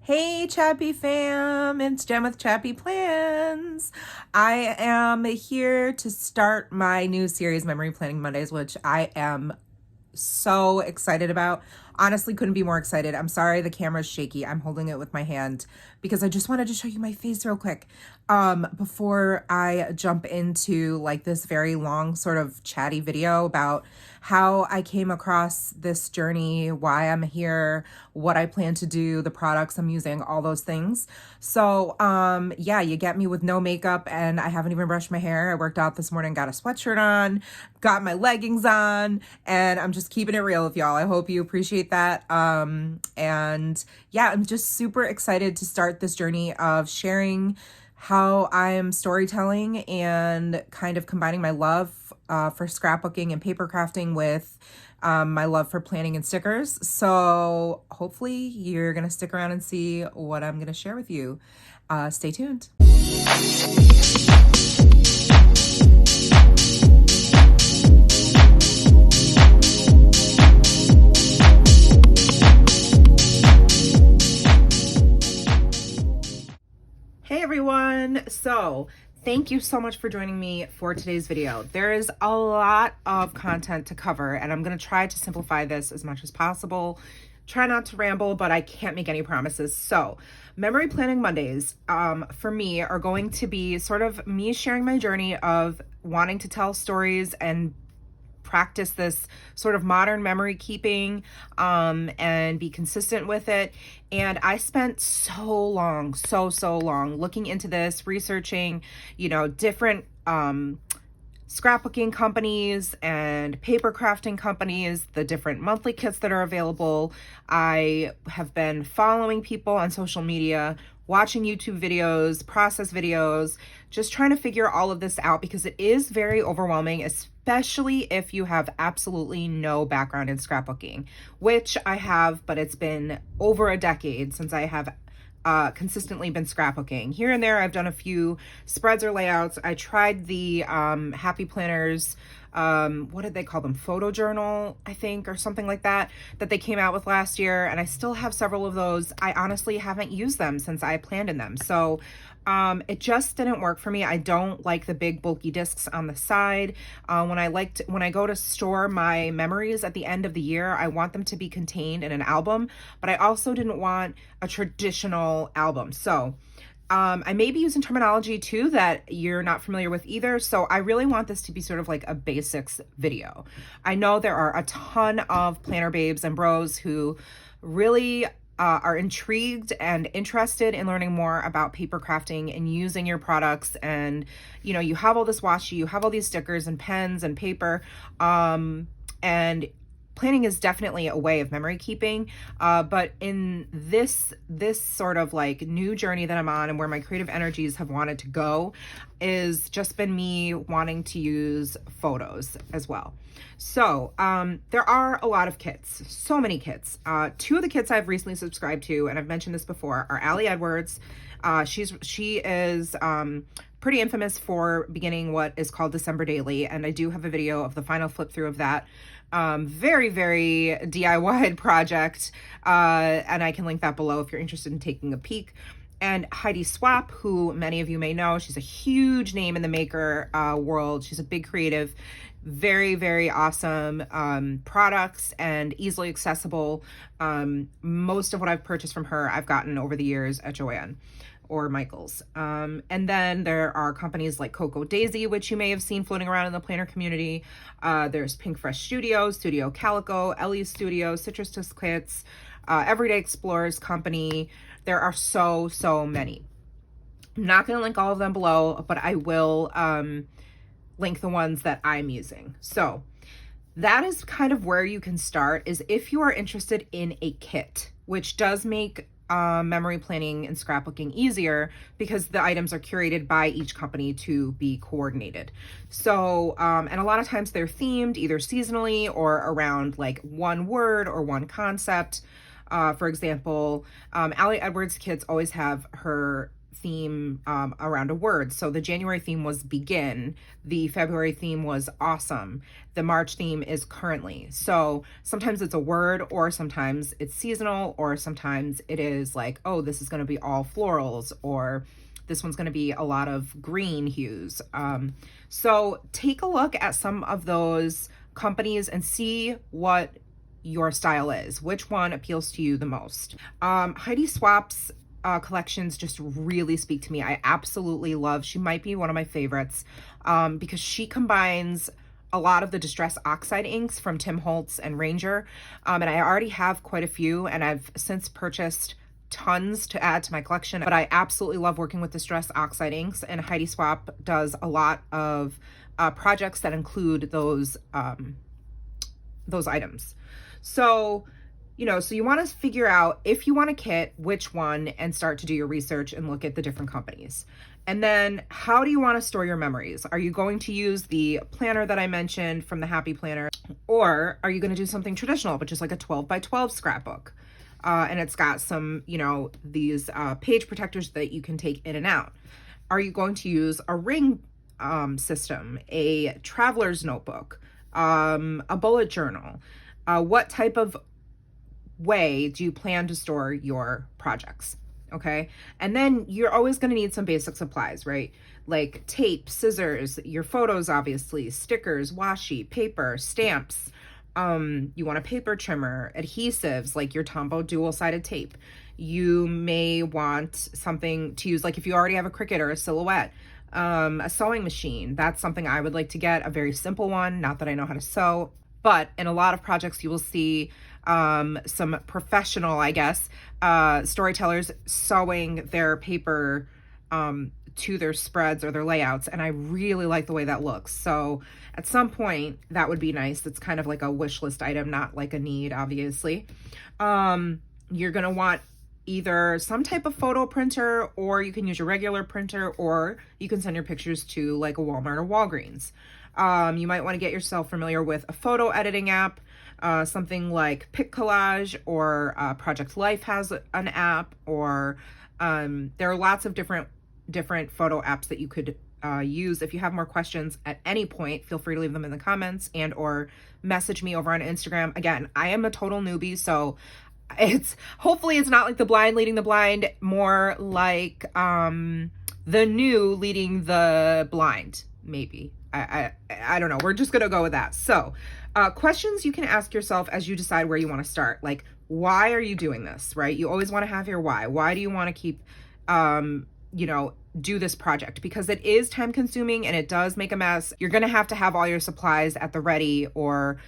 Hey Chappy Fam, it's Jen with ChappyPlans. I am here to start my new series, Memory Planning Mondays, which I am so excited about. Honestly, couldn't be more excited. I'm sorry the camera's shaky. I'm holding it with my hand because I just wanted to show you my face real quick before I jump into like this very long sort of chatty video about how I came across this journey, why I'm here, what I plan to do, the products I'm using, all those things. So yeah, you get me with no makeup and I haven't even brushed my hair. I worked out this morning, got a sweatshirt on, got my leggings on, and I'm just keeping it real with y'all. I hope you appreciate that. And yeah, I'm just super excited to start this journey of sharing how I'm storytelling and kind of combining my love for scrapbooking and papercrafting with my love for planning and stickers. So hopefully you're going to stick around and see what I'm going to share with you. Stay tuned. Hey everyone, so thank you so much for joining me for today's video. There is a lot of content to cover and I'm going to try to simplify this as much as possible. Try not to ramble, but I can't make any promises. So Memory Planning Mondays for me are going to be sort of me sharing my journey of wanting to tell stories and practice this sort of modern memory keeping and be consistent with it. And I spent so long looking into this, researching, different scrapbooking companies and paper crafting companies, the different monthly kits that are available. I have been following people on social media, watching YouTube videos, process videos, just trying to figure all of this out because it is very overwhelming, especially if you have absolutely no background in scrapbooking, which I have, but it's been over a decade since I have consistently been scrapbooking. Here and there, I've done a few spreads or layouts. I tried the Happy Planners, what did they call them? Photo journal, I think, or something like that they came out with last year. And I still have several of those. I honestly haven't used them since I planned in them. So it just didn't work for me. I don't like the big bulky discs on the side. When I go to store my memories at the end of the year, I want them to be contained in an album, but I also didn't want a traditional album. So I may be using terminology too that you're not familiar with either. So I really want this to be sort of like a basics video. I know there are a ton of planner babes and bros who really are intrigued and interested in learning more about paper crafting and using your products. And, you have all this washi, you have all these stickers and pens and paper, and planning is definitely a way of memory keeping. But in this sort of like new journey that I'm on and where my creative energies have wanted to go is just been me wanting to use photos as well. So there are a lot of kits, so many kits. Two of the kits I've recently subscribed to, and I've mentioned this before, are Aliedwards. She is pretty infamous for beginning what is called December Daily, and I do have a video of the final flip through of that. Very, very DIY project, and I can link that below if you're interested in taking a peek. And heidiswapp, who many of you may know, she's a huge name in the maker world. She's a big creative, very, very awesome products and easily accessible. Most of what I've purchased from her, I've gotten over the years at Joann or Michael's. And then there are companies like Cocoa Daisy, which you may have seen floating around in the planner community. There's Pink Fresh Studio, Studio Calico, Ellie's Studio, Citrus Disc Kits, Everyday Explorers Company. There are so many. I'm not going to link all of them below, but I will link the ones that I'm using. So that is kind of where you can start, is if you are interested in a kit, which does make memory planning and scrapbooking easier because the items are curated by each company to be coordinated. So, and a lot of times they're themed either seasonally or around like one word or one concept. For example, Aliedwards kits always have her theme around a word. So the January theme was begin. The February theme was awesome. The March theme is currently. So sometimes it's a word, or sometimes it's seasonal, or sometimes it is like, oh, this is going to be all florals, or this one's going to be a lot of green hues. So take a look at some of those companies and see what your style is, which one appeals to you the most. Heidiswapp's collections just really speak to me. I absolutely love, she might be one of my favorites, because she combines a lot of the Distress Oxide inks from Tim Holtz and Ranger, and I already have quite a few, and I've since purchased tons to add to my collection, but I absolutely love working with Distress Oxide inks, and Heidiswapp does a lot of projects that include those items. So, so you want to figure out if you want a kit, which one, and start to do your research and look at the different companies. And then how do you want to store your memories? Are you going to use the planner that I mentioned from the Happy Planner, or are you going to do something traditional, which is like a 12 by 12 scrapbook? And it's got some, these page protectors that you can take in and out. Are you going to use a ring system, a traveler's notebook, a bullet journal? What type of way do you plan to store your projects? Okay. And then you're always going to need some basic supplies, right? Like tape, scissors, your photos, obviously, stickers, washi, paper, stamps. You want a paper trimmer, adhesives, like your Tombow dual-sided tape. You may want something to use, like if you already have a Cricut or a Silhouette, a sewing machine. That's something I would like to get, a very simple one. Not that I know how to sew, but in a lot of projects you will see some professional, I guess, storytellers sewing their paper to their spreads or their layouts, and I really like the way that looks. So at some point that would be nice. It's kind of like a wish list item, not like a need, obviously. You're gonna want either some type of photo printer, or you can use your regular printer, or you can send your pictures to like a Walmart or Walgreens. You might want to get yourself familiar with a photo editing app, something like Pic Collage, or Project Life has an app, or there are lots of different photo apps that you could use. If you have more questions at any point, feel free to leave them in the comments and or message me over on Instagram. Again, I am a total newbie, so hopefully it's not like the blind leading the blind, more like the new leading the blind, maybe. I don't know. We're just going to go with that. So questions you can ask yourself as you decide where you want to start. Like, why are you doing this, right? You always want to have your why. Why do you want to keep, do this project? Because it is time consuming and it does make a mess. You're going to have all your supplies at the ready, or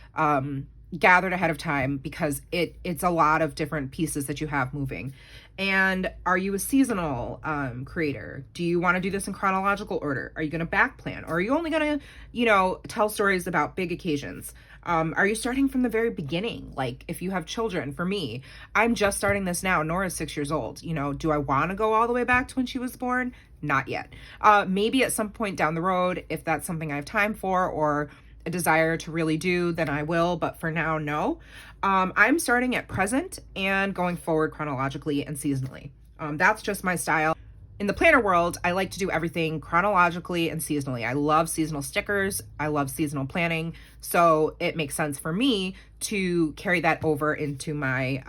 gathered ahead of time, because it's a lot of different pieces that you have moving. And are you a seasonal creator? Do you want to do this in chronological order? Are you going to back plan, or are you only going to, tell stories about big occasions? Are you starting from the very beginning? Like if you have children, for me, I'm just starting this now. Nora's 6 years old. Do I want to go all the way back to when she was born? Not yet. Maybe at some point down the road, if that's something I have time for, or a desire to really do, then I will, but for now, no. I'm starting at present and going forward chronologically and seasonally. That's just my style. In the planner world, I like to do everything chronologically and seasonally. I love seasonal stickers. I love seasonal planning. So it makes sense for me to carry that over into my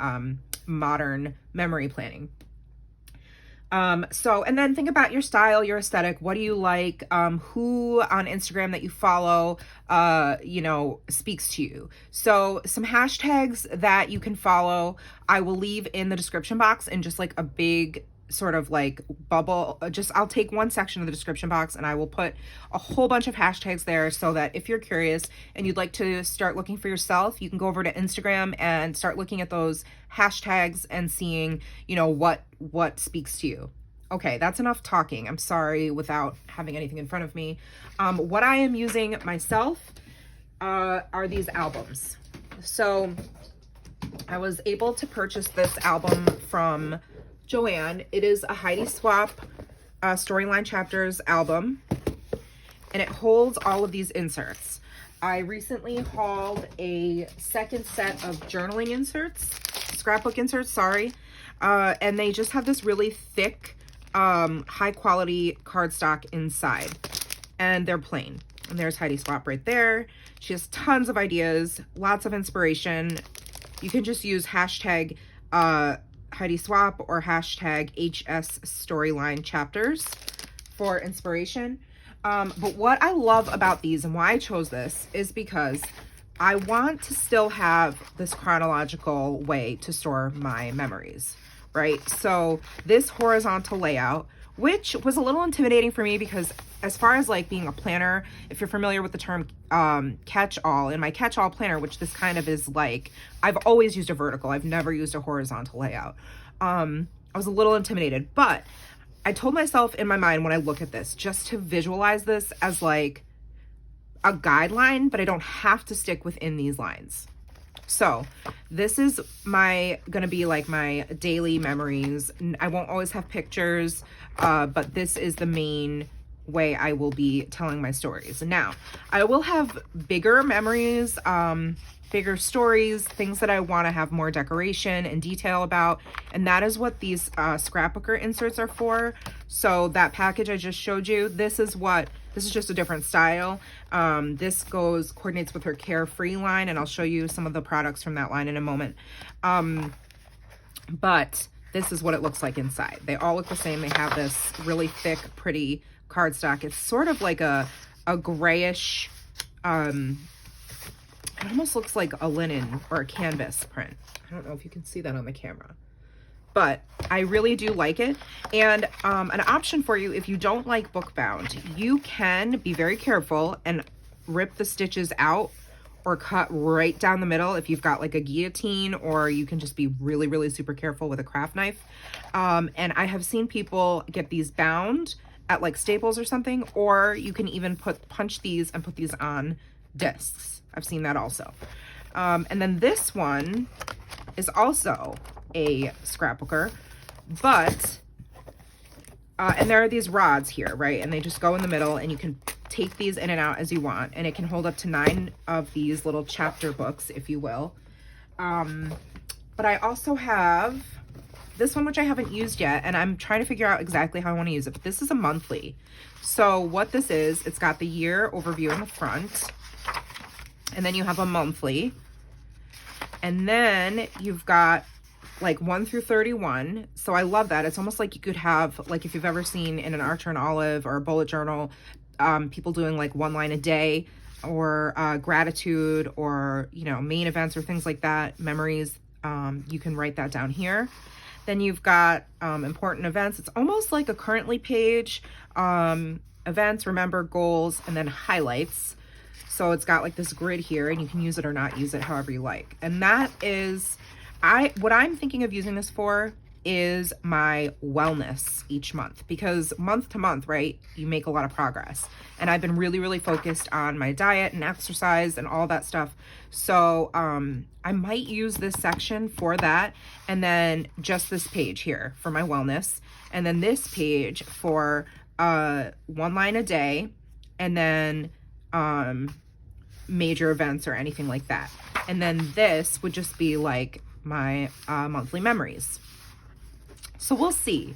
modern memory planning. And then think about your style, your aesthetic. What do you like? Who on Instagram that you follow, speaks to you. So some hashtags that you can follow, I will leave in the description box in just like a big sort of like bubble. I'll take one section of the description box and I will put a whole bunch of hashtags there, so that if you're curious and you'd like to start looking for yourself, you can go over to Instagram and start looking at those hashtags and seeing, what speaks to you. Okay, that's enough talking. I'm sorry, without having anything in front of me. What I am using myself are these albums. So I was able to purchase this album from Joanne. It is a Heidiswapp Storyline Chapters album, and it holds all of these inserts. I recently hauled a second set of journaling inserts, scrapbook inserts, sorry, and they just have this really thick high quality cardstock inside, and they're plain. And there's heidiswapp right there. She has tons of ideas, lots of inspiration. You can just use hashtag heidiswapp or hashtag hsstorylinechapters for inspiration. But what I love about these and why I chose this is because I want to still have this chronological way to store my memories, right? So this horizontal layout, which was a little intimidating for me because as far as like being a planner, if you're familiar with the term catch-all, in my catch-all planner, which this kind of is like, I've always used a vertical. I've never used a horizontal layout. I was a little intimidated, but I told myself in my mind when I look at this, just to visualize this as like a guideline, but I don't have to stick within these lines. So this is gonna be like my daily memories. I won't always have pictures, but this is the main way I will be telling my stories. Now, I will have bigger memories, bigger stories, things that I want to have more decoration and detail about, and that is what these scrapbooker inserts are for. So that package I just showed you, this is just a different style. This coordinates with her Carefree line, and I'll show you some of the products from that line in a moment. But this is what it looks like inside. They all look the same. They have this really thick, pretty cardstock. It's sort of like a grayish, it almost looks like a linen or a canvas print. I don't know if you can see that on the camera, but I really do like it. And an option for you, if you don't like book bound, you can be very careful and rip the stitches out or cut right down the middle if you've got like a guillotine, or you can just be really, really super careful with a craft knife. And I have seen people get these bound at like Staples or something, or you can even punch these and put these on discs. I've seen that also. And then this one is also a scrapbooker, but and there are these rods here, right? And they just go in the middle, and you can take these in and out as you want, and it can hold up to 9 of these little chapter books, if you will. But I also have this one, which I haven't used yet, and I'm trying to figure out exactly how I want to use it. But this is a monthly. So what this is, it's got the year overview in the front, and then you have a monthly, and then you've got like 1 through 31. So I love that. It's almost like you could have, like, if you've ever seen in an Archer and Olive or a bullet journal, people doing like 1 line a day, or gratitude, or, you know, main events or things like that, memories. You can write that down here. Then you've got important events. It's almost like a currently page, events, remember, goals, and then highlights. So it's got like this grid here, and you can use it or not use it however you like. And that is, what I'm thinking of using this for is my wellness each month, because month to month, right, you make a lot of progress. And I've been really, really focused on my diet and exercise and all that stuff. So I might use this section for that, and then just this page here for my wellness, and then this page for 1 line a day, and then major events or anything like that. And then this would just be like my monthly memories. So we'll see.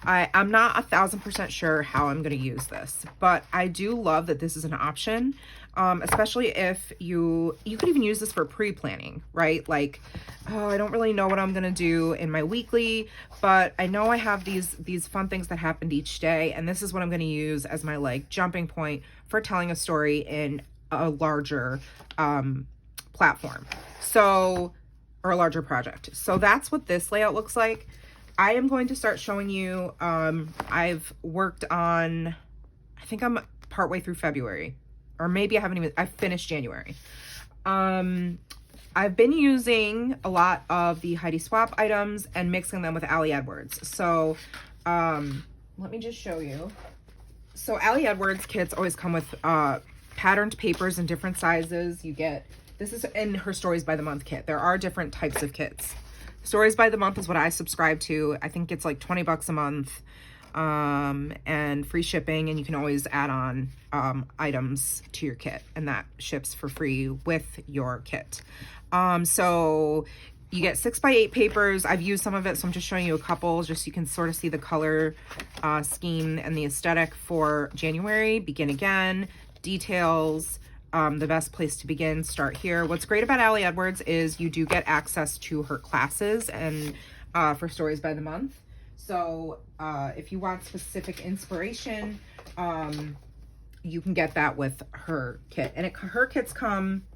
I'm not 1,000% sure how I'm going to use this, but I do love that this is an option, especially if you could even use this for pre-planning, right? Like, oh, I don't really know what I'm going to do in my weekly, but I know I have these fun things that happened each day, and this is what I'm going to use as my like jumping point for telling a story in a larger platform. So, or a larger project. So that's what this layout looks like. I am going to start showing you, I've worked on, I think I'm partway through February, or maybe I've finished January. I've been using a lot of the heidiswapp items and mixing them with aliedwards. So let me just show you. So aliedwards kits always come with patterned papers in different sizes. You get, this is in her Stories by the Month kit. There are different types of kits. Stories by the Month is what I subscribe to. I think it's like 20 bucks a month, and free shipping, and you can always add on items to your kit, and that ships for free with your kit. So You get 6x8 papers. I've used some of it, so I'm just showing you a couple just so you can sort of see the color scheme and the aesthetic for January. Begin Again, Details, the best place to begin, start here. What's great about Ali Edwards is you do get access to her classes and for Stories by the Month. So if you want specific inspiration, you can get that with her kit. And her kits come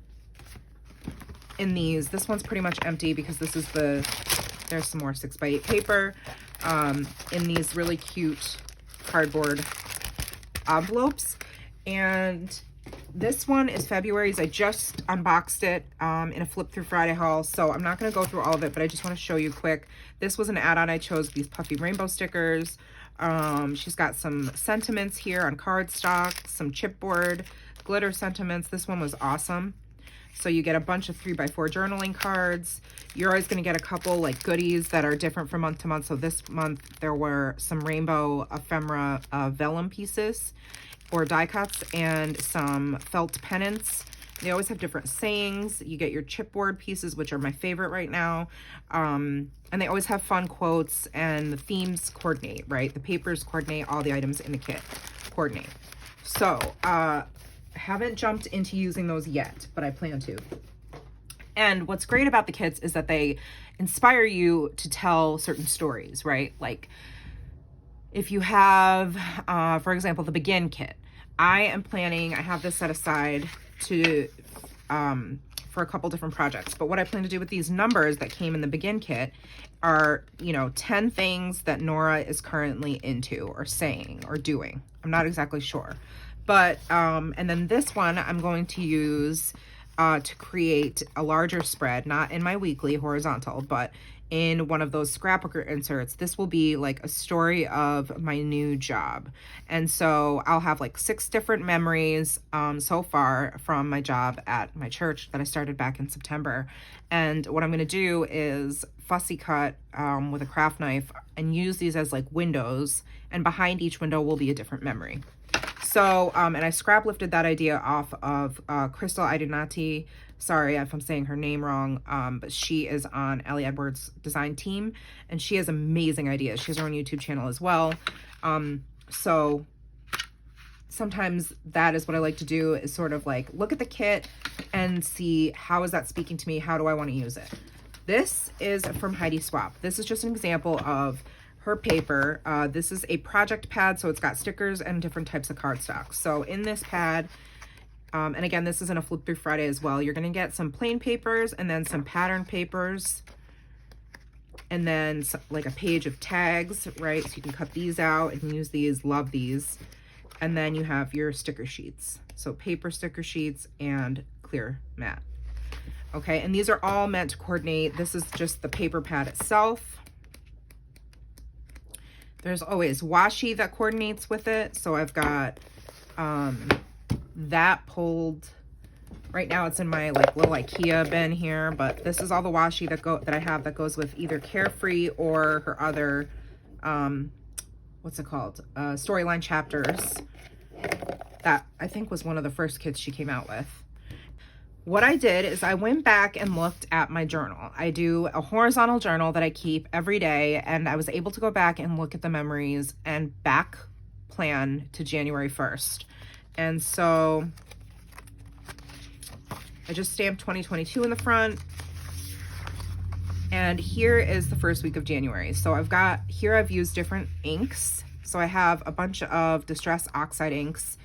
in these. This one's pretty much empty because this is there's some more 6x8 paper in these really cute cardboard envelopes. And this one is February's. I just unboxed it in a Flip Through Friday haul, so I'm not going to go through all of it, but I just want to show you quick. This was an add-on I chose, these puffy rainbow stickers. She's got some sentiments here on cardstock, some chipboard, glitter sentiments. This one was awesome. So you get a bunch of 3x4 journaling cards. You're always going to get a couple like goodies that are different from month to month. So this month there were some rainbow ephemera vellum pieces or die cuts and some felt pennants. They always have different sayings. You get your chipboard pieces, which are my favorite right now. And they always have fun quotes, and the themes coordinate, right? The papers coordinate, all the items in the kit coordinate. So haven't jumped into using those yet, but I plan to. And what's great about the kits is that they inspire you to tell certain stories, right? Like if you have, for example, the Begin kit, I am planning, I have this set aside to, for a couple different projects. But what I plan to do with these numbers that came in the Begin kit are, 10 things that Nora is currently into or saying or doing. I'm not exactly sure. But, and then this one I'm going to use to create a larger spread, not in my weekly horizontal, but in one of those scrapbooker inserts. This will be like a story of my new job. And so I'll have like 6 different memories so far from my job at my church that I started back in September. And what I'm going to do is fussy cut with a craft knife and use these as like windows, and behind each window will be a different memory. So, and I scrap lifted that idea off of Crystal Idinati. Sorry if I'm saying her name wrong, but she is on Ali Edwards' design team, and she has amazing ideas. She has her own YouTube channel as well. So sometimes that is what I like to do, is sort of like look at the kit and see, how is that speaking to me? How do I want to use it? This is from heidiswapp. This is just an example of her paper. This is a project pad, so it's got stickers and different types of cardstock. So in this pad, and again, this is in a Flip Through Friday as well, you're going to get some plain papers and then some pattern papers, and then like a page of tags, right? So you can cut these out and use these, love these. And then you have your sticker sheets. So paper sticker sheets and clear mat. Okay, and these are all meant to coordinate. This is just the paper pad itself. There's always washi that coordinates with it. So I've got that pulled. Right now it's in my like little IKEA bin here, but this is all the washi that I have that goes with either Carefree or her other, what's it called? Storyline Chapters. That I think was one of the first kits she came out with. What I did is I went back and looked at my journal. I do a horizontal journal that I keep every day, and I was able to go back and look at the memories and back plan to January 1st. And so I just stamped 2022 in the front. And here is the first week of January. So I've used different inks. So I have a bunch of Distress Oxide inks.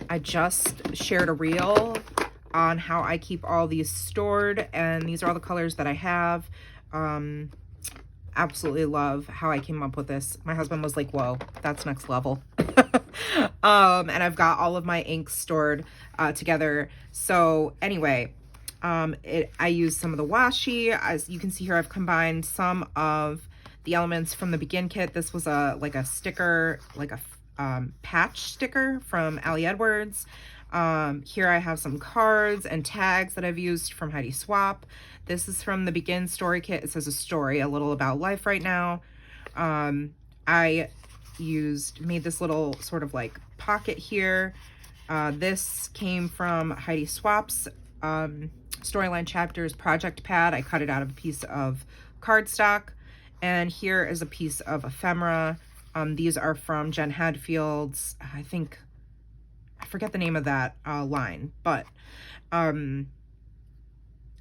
I just shared a reel on how I keep all these stored, and these are all the colors that I have. Absolutely love how I came up with this. My husband was like, whoa, that's next level. And I've got all of my inks stored together. So anyway, I used some of the washi. As you can see here, I've combined some of the elements from the Begin kit. This was like a sticker, like a patch sticker from Ali Edwards. Here I have some cards and tags that I've used from heidiswapp. This is from the Begin story kit. It says a story, a little about life right now. I made this little sort of like pocket here. This came from heidiswapp's Storyline Chapters project pad. I cut it out of a piece of cardstock. And here is a piece of ephemera. These are from Jen Hadfield's, I forget the name of that line, but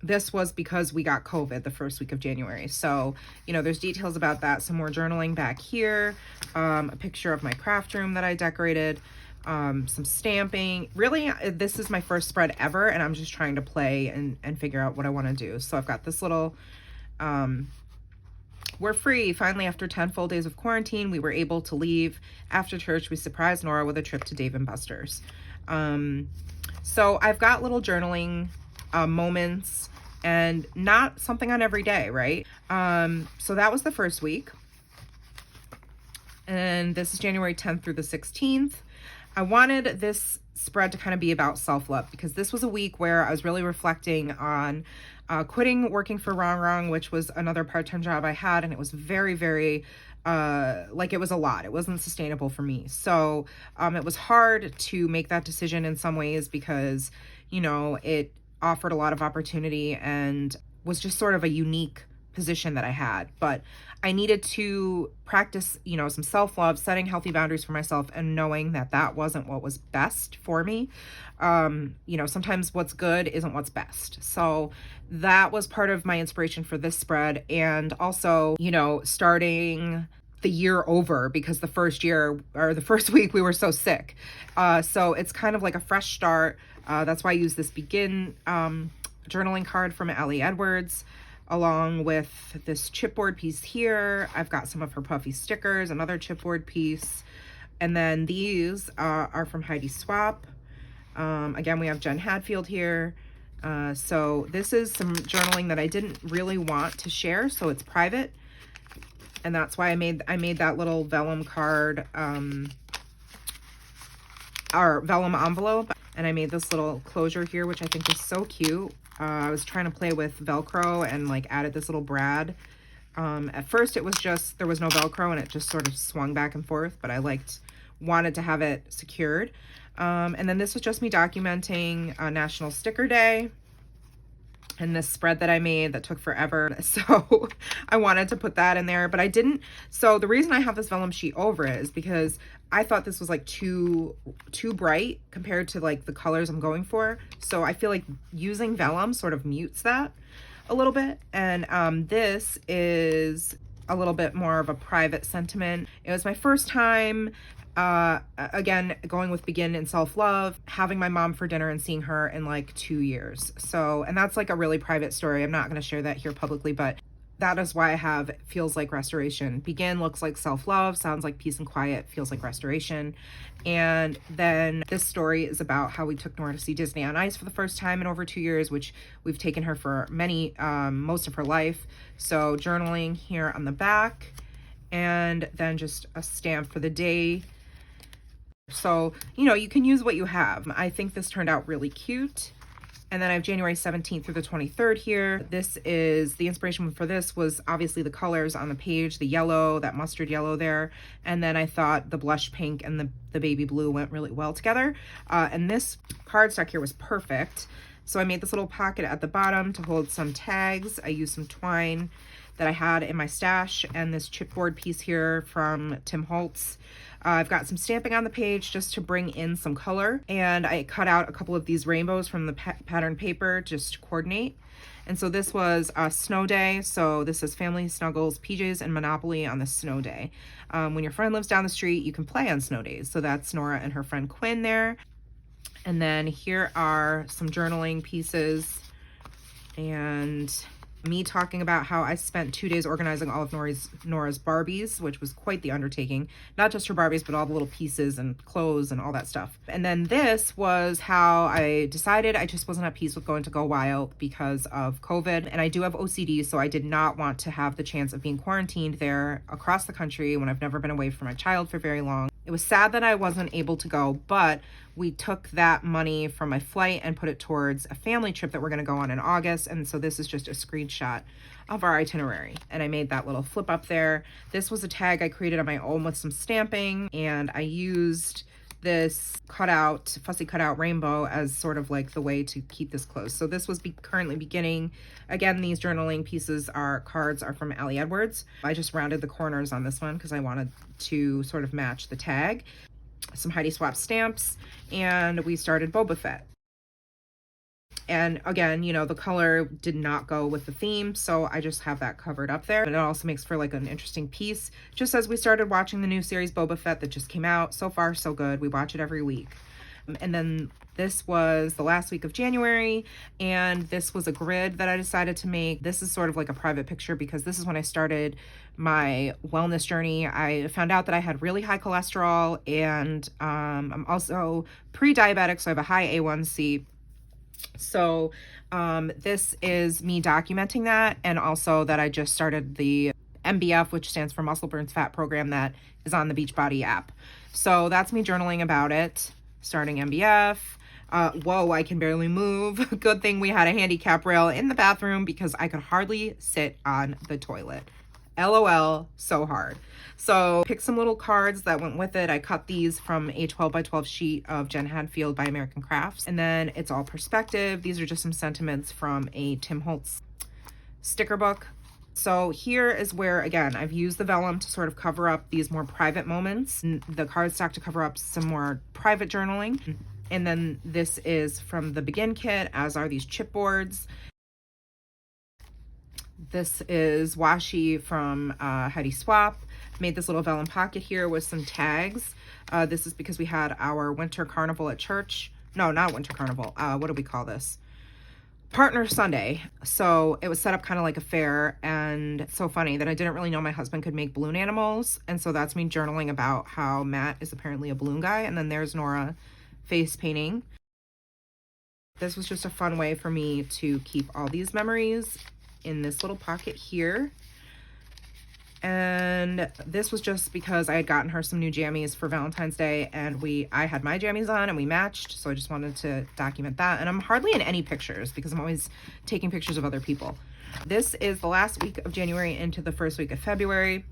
this was because we got COVID the first week of January. So, you know, there's details about that. Some more journaling back here, a picture of my craft room that I decorated, some stamping. Really, this is my first spread ever, and I'm just trying to play and figure out what I want to do. So I've got this little, we're free. Finally, after 10 full days of quarantine, we were able to leave. After church, we surprised Nora with a trip to Dave & Buster's. So I've got little journaling moments, and not something on every day, right? So that was the first week. And this is January 10th through the 16th. I wanted this spread to kind of be about self-love, because this was a week where I was really reflecting on quitting working for Wrong Wrong, which was another part-time job I had, and it was very, very, it was a lot. It wasn't sustainable for me. So it was hard to make that decision in some ways, because, you know, it offered a lot of opportunity and was just sort of a unique position that I had. But I needed to practice, you know, some self-love, setting healthy boundaries for myself, and knowing that that wasn't what was best for me. You know, sometimes what's good isn't what's best. So that was part of my inspiration for this spread. And also, you know, starting the year over, because the first week we were so sick. So it's kind of like a fresh start. That's why I use this begin journaling card from aliedwards, along with this chipboard piece here. I've got some of her puffy stickers, another chipboard piece. And then these are from heidiswapp. Again, we have Jen Hadfield here. So this is some journaling that I didn't really want to share, so it's private. And that's why I made that little vellum card, or vellum envelope. And I made this little closure here, which I think is so cute. I was trying to play with Velcro and like added this little brad. At first it was just, there was no Velcro and it just sort of swung back and forth, but I wanted to have it secured. And then this was just me documenting National Sticker Day and this spread that I made that took forever. So I wanted to put that in there, but I didn't. So the reason I have this vellum sheet over it is because I thought this was like too bright compared to like the colors I'm going for. So I feel like using vellum sort of mutes that a little bit. And this is a little bit more of a private sentiment. It was my first time, again, going with begin and self-love, having my mom for dinner and seeing her in like 2 years. So, and that's like a really private story. I'm not going to share that here publicly, but that is why I have feels like restoration. Begin looks like self-love, sounds like peace and quiet, feels like restoration. And then this story is about how we took Nora to see Disney on Ice for the first time in over 2 years, which we've taken her for most of her life. So journaling here on the back, and then just a stamp for the day. So, you know, you can use what you have. I think this turned out really cute. And then I have January 17th through the 23rd here. This is, the inspiration for this was obviously the colors on the page, the yellow, that mustard yellow there. And then I thought the blush pink and the baby blue went really well together. And this cardstock here was perfect. So I made this little pocket at the bottom to hold some tags. I used some twine that I had in my stash, and this chipboard piece here from Tim Holtz. I've got some stamping on the page just to bring in some color, and I cut out a couple of these rainbows from the pattern paper just to coordinate. And so this was a snow day, so this is Family Snuggles, PJs, and Monopoly on the snow day. When your friend lives down the street, you can play on snow days. So that's Nora and her friend Quinn there. And then here are some journaling pieces, and me talking about how I spent 2 days organizing all of Nora's Barbies, which was quite the undertaking. Not just her Barbies, but all the little pieces and clothes and all that stuff. And then this was how I decided I just wasn't at peace with going to Go Wild because of COVID. And I do have OCD, so I did not want to have the chance of being quarantined there across the country when I've never been away from my child for very long. It was sad that I wasn't able to go, but we took that money from my flight and put it towards a family trip that we're going to go on in August. And so this is just a screenshot of our itinerary. And I made that little flip up there. This was a tag I created on my own with some stamping, and I used this cutout, fussy cutout rainbow as sort of like the way to keep this closed. So this was currently beginning. Again, these journaling pieces cards are from aliedwards. I just rounded the corners on this one because I wanted to sort of match the tag. Some heidiswapp stamps, and we started Boba Fett. And again, you know, the color did not go with the theme, so I just have that covered up there. And it also makes for like an interesting piece, just as we started watching the new series Boba Fett that just came out. So far, so good. We watch it every week. And then this was the last week of January, and this was a grid that I decided to make. This is sort of like a private picture because this is when I started my wellness journey. I found out that I had really high cholesterol, and I'm also pre-diabetic, so I have a high A1C. So this is me documenting that, and also that I just started the MBF, which stands for Muscle Burns Fat Program, that is on the Beachbody app. So that's me journaling about it, starting MBF. Whoa, I can barely move. Good thing we had a handicap rail in the bathroom because I could hardly sit on the toilet. LOL, so hard. So pick some little cards that went with it. I cut these from a 12 by 12 sheet of Jen Hadfield by American Crafts. And then it's all perspective. These are just some sentiments from a Tim Holtz sticker book. So here is where, again, I've used the vellum to sort of cover up these more private moments, and the cardstock to cover up some more private journaling. And then this is from the Begin kit, as are these chipboards. This is Washi from heidiswapp. Made this little vellum pocket here with some tags. This is because we had our winter carnival at church. No, not winter carnival. What do we call this? Partner Sunday. So it was set up kind of like a fair, and it's so funny that I didn't really know my husband could make balloon animals. And so that's me journaling about how Matt is apparently a balloon guy. And then there's Nora face painting. This was just a fun way for me to keep all these memories in this little pocket here. And this was just because I had gotten her some new jammies for Valentine's Day, and I had my jammies on and we matched, so I just wanted to document that. And I'm hardly in any pictures because I'm always taking pictures of other people. This is the last week of January into the first week of February.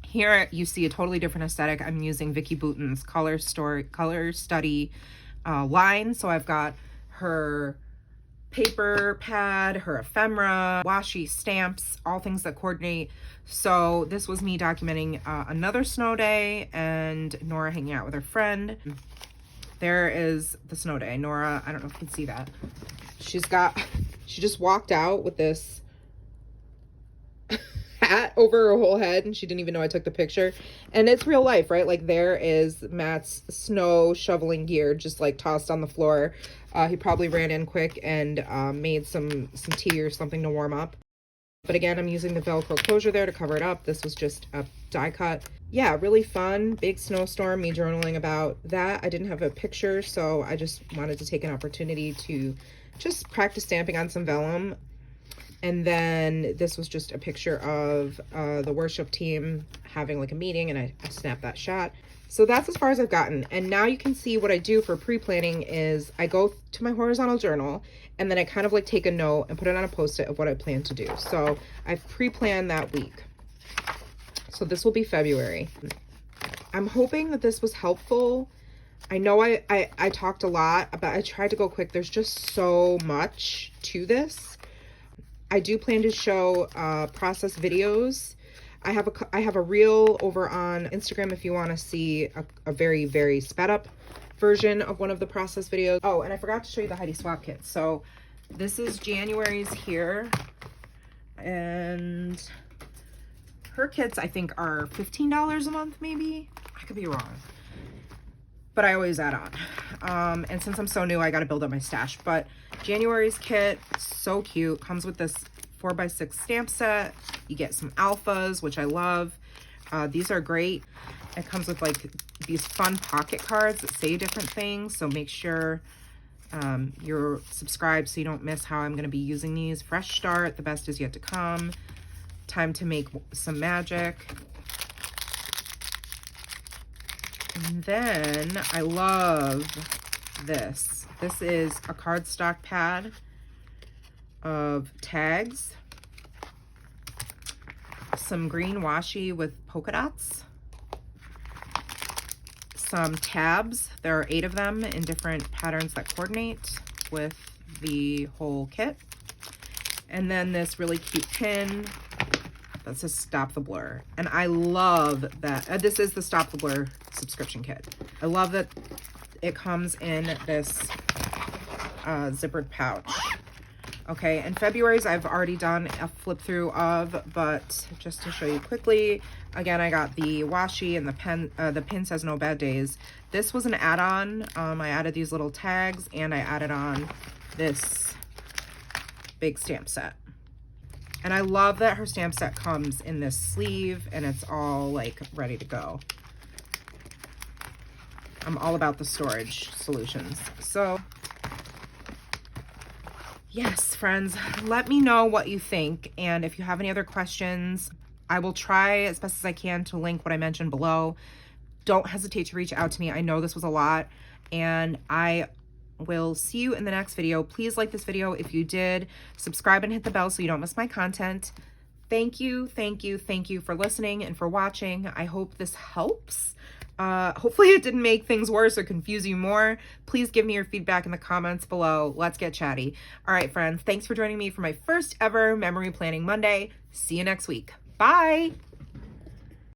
Here you see a totally different aesthetic. I'm using Vicky Bouton's color study line. So I've got her paper pad, her ephemera, washi stamps, all things that coordinate. So this was me documenting another snow day and Nora hanging out with her friend. There is the snow day. Nora, I don't know if you can see that. She just walked out with this hat over her whole head, and she didn't even know I took the picture. And it's real life, right? Like there is Matt's snow shoveling gear just like tossed on the floor. He probably ran in quick and made some tea or something to warm up. But again, I'm using the Velcro closure there to cover it up. This was just a die cut. Yeah, really fun. Big snowstorm, me journaling about that. I didn't have a picture, so I just wanted to take an opportunity to just practice stamping on some vellum. And then this was just a picture of the worship team having like a meeting, and I snapped that shot. So that's as far as I've gotten. And now you can see what I do for pre-planning is I go to my horizontal journal, and then I kind of like take a note and put it on a Post-it of what I plan to do. So I've pre-planned that week. So this will be February. I'm hoping that this was helpful. I know I talked a lot, but I tried to go quick. There's just so much to this. I do plan to show process videos. I have a reel over on Instagram if you want to see a very, very sped up version of one of the process videos. Oh, and I forgot to show you the heidiswapp kit. So this is January's here, and her kits I think are $15 a month, maybe. I could be wrong, but I always add on. And since I'm so new, I got to build up my stash. But January's kit, so cute, comes with this 4x6 stamp set. You get some alphas, which I love. These are great. It comes with like these fun pocket cards that say different things, so make sure you're subscribed so you don't miss how I'm going to be using these. Fresh start, the best is yet to come. Time to make some magic. And then I love this. This is a cardstock pad of tags, some green washi with polka dots, some tabs. There are 8 of them in different patterns that coordinate with the whole kit. And then this really cute pin that says Stop the Blur. And I love that. This is the Stop the Blur subscription kit. I love that it comes in this zippered pouch. Okay, and February's I've already done a flip through of, but just to show you quickly, again, I got the washi and the pin says no bad days. This was an add-on. I added these little tags and I added on this big stamp set. And I love that her stamp set comes in this sleeve and it's all like ready to go. I'm all about the storage solutions. So yes, friends, let me know what you think. And if you have any other questions, I will try as best as I can to link what I mentioned below. Don't hesitate to reach out to me. I know this was a lot, and I will see you in the next video. Please like this video if you did. Subscribe and hit the bell so you don't miss my content. Thank you, thank you, thank you for listening and for watching. I hope this helps. Hopefully it didn't make things worse or confuse you more. Please give me your feedback in the comments below. Let's get chatty. All right, friends, thanks for joining me for my first ever Memory Planning Monday. See you next week. Bye.